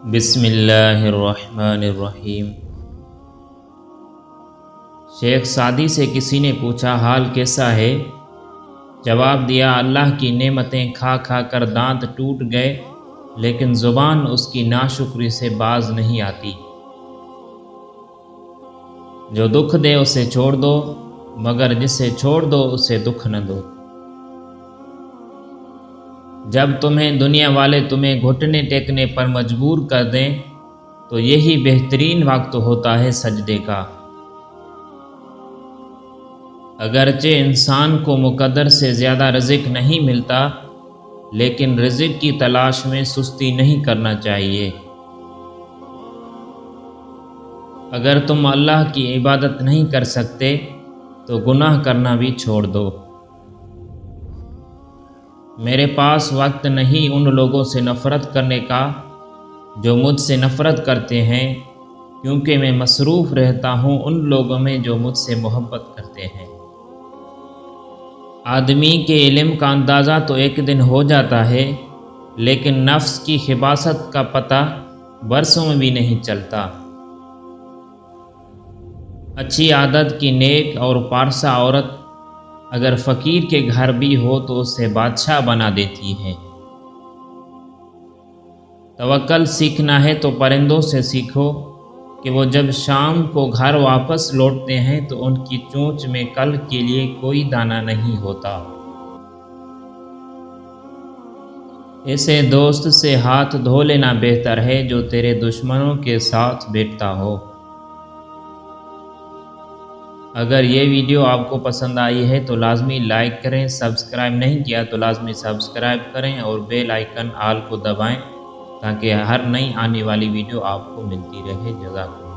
بسم اللہ الرحمن الرحیم۔ شیخ سعدی سے کسی نے پوچھا حال کیسا ہے؟ جواب دیا اللہ کی نعمتیں کھا کھا کر دانت ٹوٹ گئے، لیکن زبان اس کی ناشکری سے باز نہیں آتی۔ جو دکھ دے اسے چھوڑ دو، مگر جسے چھوڑ دو اسے دکھ نہ دو۔ جب تمہیں دنیا والے تمہیں گھٹنے ٹیکنے پر مجبور کر دیں تو یہی بہترین وقت ہوتا ہے سجدے کا۔ اگرچہ انسان کو مقدر سے زیادہ رزق نہیں ملتا، لیکن رزق کی تلاش میں سستی نہیں کرنا چاہیے۔ اگر تم اللہ کی عبادت نہیں کر سکتے تو گناہ کرنا بھی چھوڑ دو۔ میرے پاس وقت نہیں ان لوگوں سے نفرت کرنے کا جو مجھ سے نفرت کرتے ہیں، کیونکہ میں مصروف رہتا ہوں ان لوگوں میں جو مجھ سے محبت کرتے ہیں۔ آدمی کے علم کا اندازہ تو ایک دن ہو جاتا ہے، لیکن نفس کی خباثت کا پتہ برسوں میں بھی نہیں چلتا۔ اچھی عادت کی نیک اور پارسا عورت اگر فقیر کے گھر بھی ہو تو اسے بادشاہ بنا دیتی ہے۔ توکل سیکھنا ہے تو پرندوں سے سیکھو کہ وہ جب شام کو گھر واپس لوٹتے ہیں تو ان کی چونچ میں کل کے لیے کوئی دانہ نہیں ہوتا۔ ایسے دوست سے ہاتھ دھو لینا بہتر ہے جو تیرے دشمنوں کے ساتھ بیٹھتا ہو۔ اگر یہ ویڈیو آپ کو پسند آئی ہے تو لازمی لائک کریں، سبسکرائب نہیں کیا تو لازمی سبسکرائب کریں اور بیل آئیکن آل کو دبائیں تاکہ ہر نئی آنے والی ویڈیو آپ کو ملتی رہے۔ جزاک اللہ۔